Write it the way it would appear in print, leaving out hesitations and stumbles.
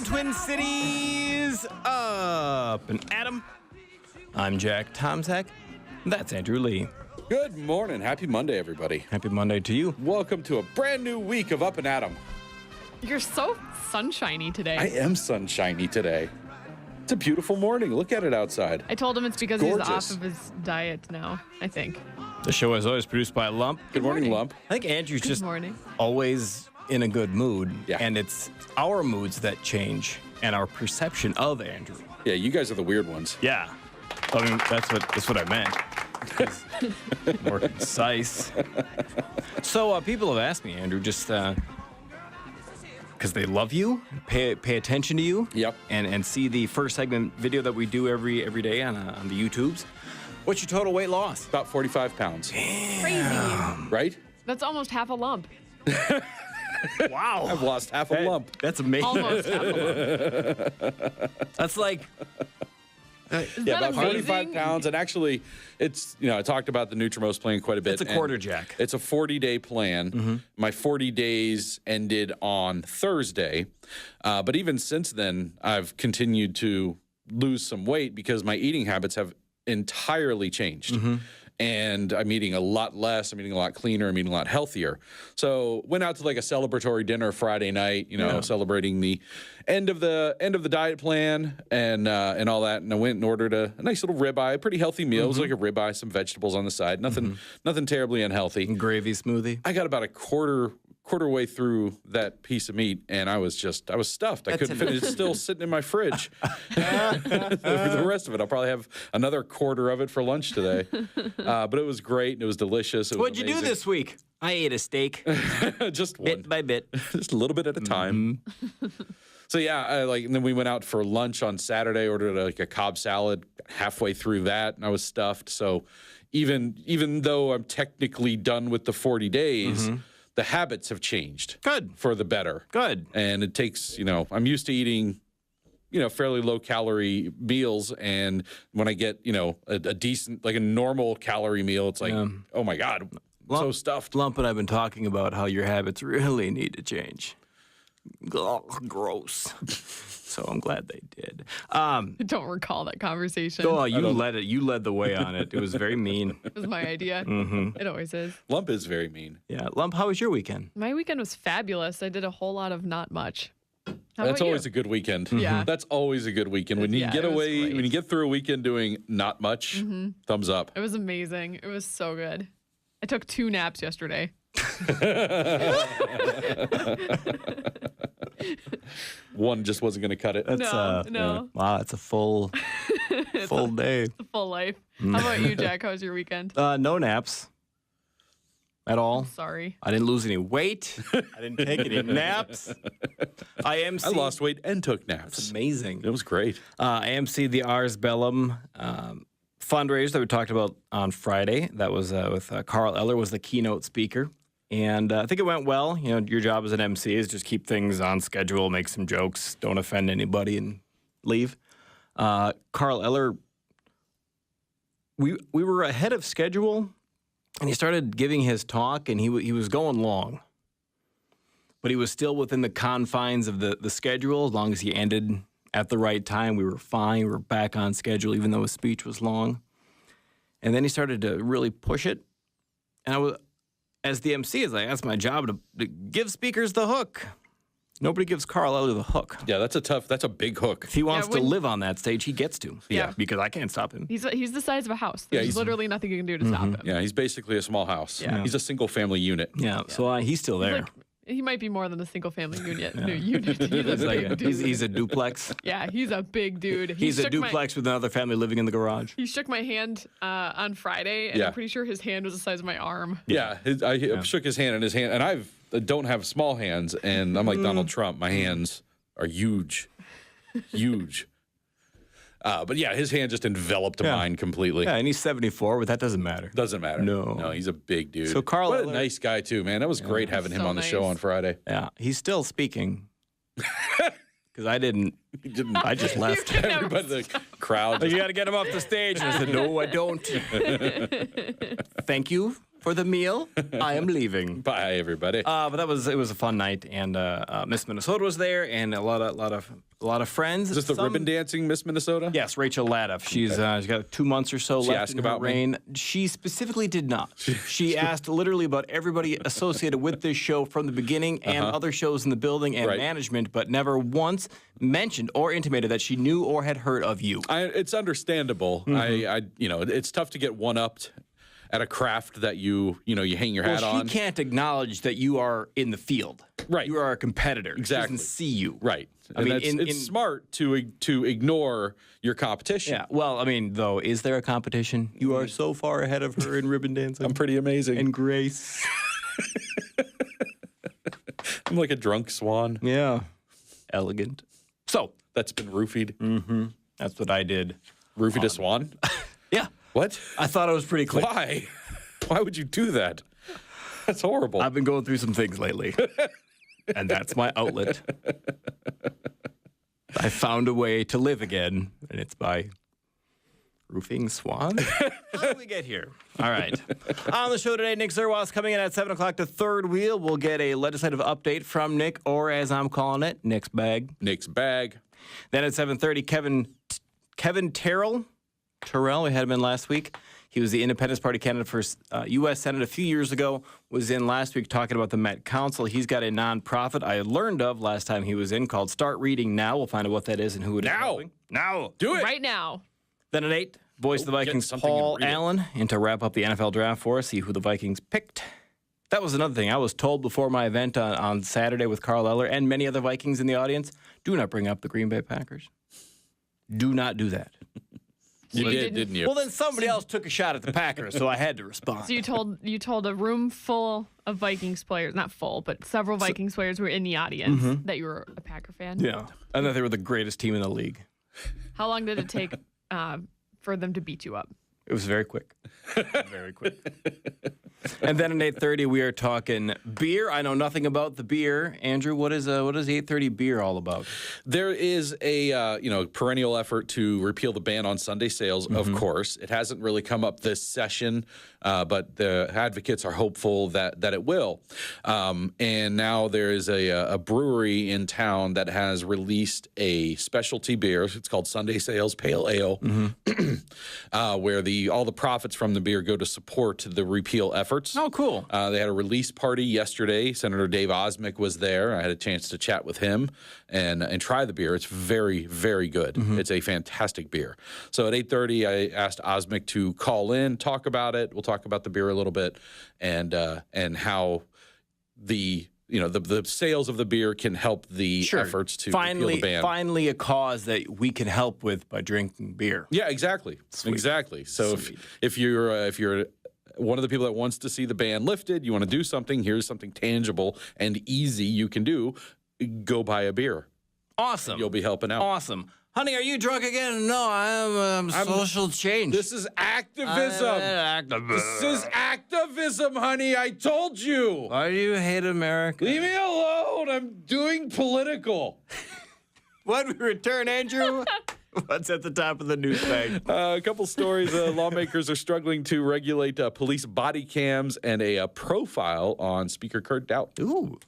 morning, Twin Cities. Up and Adam. I'm Jack Tomczak. That's Andrew Lee. Good morning. Happy Monday, everybody. Happy Monday to you. Welcome to a brand new week of Up and Adam. You're so sunshiny today. I am sunshiny today. It's a beautiful morning. Look at it outside. I told him it's because he's off of his diet now, I think. The show is always produced by Lump. Good morning, Lump. I think Andrew's just morning. always in a good mood. Yeah. And it's our moods that change and our perception of Andrew. Yeah, you guys are the weird ones. Yeah. I mean, that's what I meant. More concise. So people have asked me, Andrew, just because they love you, pay attention to you, Yep. and see the first segment video that we do every day on the YouTubes. What's your total weight loss? About 45 pounds. Crazy. Right? That's almost half a lump. Wow. I've lost half a lump. That's amazing. Almost half a lump. That's like... Isn't Yeah, that about 45 amazing? pounds. And actually, it's, I talked about the Nutrimos plan quite a bit. It's a and quarter jack. It's a 40-day plan. My 40 days ended on Thursday. But even since then, I've continued to lose some weight because my eating habits have entirely changed. And I'm eating a lot less. I'm eating a lot cleaner. I'm eating a lot healthier. So went out to like a celebratory dinner Friday night, celebrating the end of the diet plan and all that. And I went and ordered a nice little ribeye, a pretty healthy meal. It was like a ribeye, some vegetables on the side. Nothing terribly unhealthy. Gravy smoothie. I got about a quarter way through that piece of meat, and I was stuffed. I couldn't finish. It's still sitting in my fridge. The rest of it, I'll probably have another quarter of it for lunch today. But it was great, and it was delicious. It was What'd you do amazing. this week? I ate a steak, Just one. bit by bit. Just a little bit at a time. So yeah, and then we went out for lunch on Saturday, ordered a Cobb salad, halfway through that, and I was stuffed. So even though I'm technically done with the 40 days, the habits have changed. Good. For the better. Good. And it takes, I'm used to eating, fairly low calorie meals. And when I get, a decent, like a normal calorie meal, it's like, oh my God, I'm so stuffed. Lump and I've been talking about how your habits really need to change. Ugh, gross. So I'm glad they did. I don't recall that conversation. Oh, you led it. You led the way on it. It was very mean. It was my idea. It always is. Lump is very mean. Yeah. Lump, how was your weekend? My weekend was fabulous. I did a whole lot of not much. How That's about always you? a good weekend. Yeah. That's always a good weekend. When you Yeah, get it was away, great. when you get through a weekend doing not much, thumbs up. It was amazing. It was so good. I took 2 naps yesterday. One just wasn't going to cut it. No. Wow, it's a full day. It's a full life. How about you, Jack? How was your weekend? No naps at all. Sorry. I didn't lose any weight. I didn't take any naps. I lost weight and took naps. Amazing. It was great. AMC the Ars Bellum fundraiser that we talked about on Friday. That was with Carl Eller was the keynote speaker. And I think it went well. Your job as an MC is just keep things on schedule, make some jokes, don't offend anybody, and leave. Carl Eller, we were ahead of schedule, and he started giving his talk, and he was going long. But he was still within the confines of the schedule. As long as he ended at the right time, we were fine. We were back on schedule, even though his speech was long. And then he started to really push it. And as the MC, that's my job to give speakers the hook. Nobody gives Carl Eller the hook. Yeah, that's a big hook. If he wants to live on that stage, he gets to. Yeah. Because I can't stop him. He's the size of a house. There's he's- literally nothing you can do to stop him. Yeah, he's basically a small house. Yeah. He's a single family unit. Yeah, so he's still there. Like, he might be more than a single family unit. He's a It's like big dude. he's a duplex. Yeah, he's a big dude. He's a duplex with another family living in the garage. He shook my hand on Friday, and Yeah. I'm pretty sure his hand was the size of my arm. Yeah, I shook his hand, and I don't have small hands, and I'm like Donald Trump. My hands are huge, huge. But yeah, his hand just enveloped mine completely. Yeah, and he's 74, but that doesn't matter. Doesn't matter. No. He's a big dude. So Carl what a Eller- nice guy too, man. That was great having him So on the show nice. on Friday. Yeah, he's still speaking. Because I didn't. He didn't. I just left. Everybody, the crowd. You got to get him off the stage. And I said, no, I don't. Thank you for the meal. I am leaving. Bye, everybody. But it was a fun night, and Miss Minnesota was there, and a lot of friends. Is this the ribbon dancing Miss Minnesota? Yes, Rachel Ladoff. She's got 2 months or so left ask in her about me? reign. She specifically did not. She asked literally about everybody associated with this show from the beginning and other shows in the building and Right. management, but never once mentioned or intimated that she knew or had heard of you. It's understandable. I it's tough to get one-upped at a craft that you hang your hat Well, on. she can't acknowledge that you are in the field. Right. You are a competitor. Exactly. She doesn't see you. Right. I And mean, it's smart to ignore your competition. Yeah. Well, I mean, though, is there a competition? You are so far ahead of her in ribbon dancing. I'm pretty amazing. and grace. I'm like a drunk swan Yeah. Elegant. So, that's been roofied. that's what I did. Roofied a swan? Yeah. What? I thought it was pretty clear. Why? Why would you do that? That's horrible. I've been going through some things lately, and that's my outlet. I found a way to live again, and it's by roofing swan. How did we get here? All right. On the show today, Nick Zerwas coming in at 7 o'clock to Third Wheel. We'll get a legislative update from Nick, or as I'm calling it, Nick's bag. Nick's bag. Then at 7:30, Kevin Terrell, we had him in last week. He was the Independence Party candidate for U.S. Senate a few years ago, was in last week talking about the Met Council. He's got a nonprofit I learned of last time he was in called Start Reading Now. We'll find out what that is and who it is. Now. helping. Now. Do it. Right now. Then at 8, voice of the get Vikings, something and Paul read it. Allen, in to wrap up the NFL draft for us, see who the Vikings picked. That was another thing. I was told before my event on Saturday with Carl Eller and many other Vikings in the audience, do not bring up the Green Bay Packers. Do not do that. You you did, didn't- didn't you? Well, then somebody else took a shot at the Packers, so I had to respond. So you told a room full of Vikings players, not full, but several Vikings players were in the audience that you were a Packer fan. Yeah. And that they were the greatest team in the league. How long did it take for them to beat you up? It was very quick. Very quick. And then at 8:30, we are talking beer. I know nothing about the beer. Andrew, what is the 8:30 beer all about? There is a perennial effort to repeal the ban on Sunday sales. Of course, it hasn't really come up this session, but the advocates are hopeful that it will. And now there is a brewery in town that has released a specialty beer. It's called Sunday Sales Pale Ale, where all the profits from the beer go to support the repeal efforts. Oh, cool. They had a release party yesterday. Senator Dave Osmick was there. I had a chance to chat with him and try the beer. It's very, very good. It's a fantastic beer. So at 8:30, I asked Osmick to call in, talk about it. We'll talk about the beer a little bit and how the sales of the beer can help the efforts to repeal the ban. Finally, a cause that we can help with by drinking beer. Yeah, exactly. Exactly. So if you're one of the people that wants to see the ban lifted, you want to do something, here's something tangible and easy you can do. Go buy a beer. Awesome. You'll be helping out. Awesome. Honey, are you drunk again? No, I'm social change. This is activism. This is activism, honey. I told you. Why do you hate America? Leave me alone. I'm doing political. When we return, Andrew, what's at the top of the news bag? A couple stories. Lawmakers are struggling to regulate police body cams and a profile on Speaker Kurt Dowd. Ooh.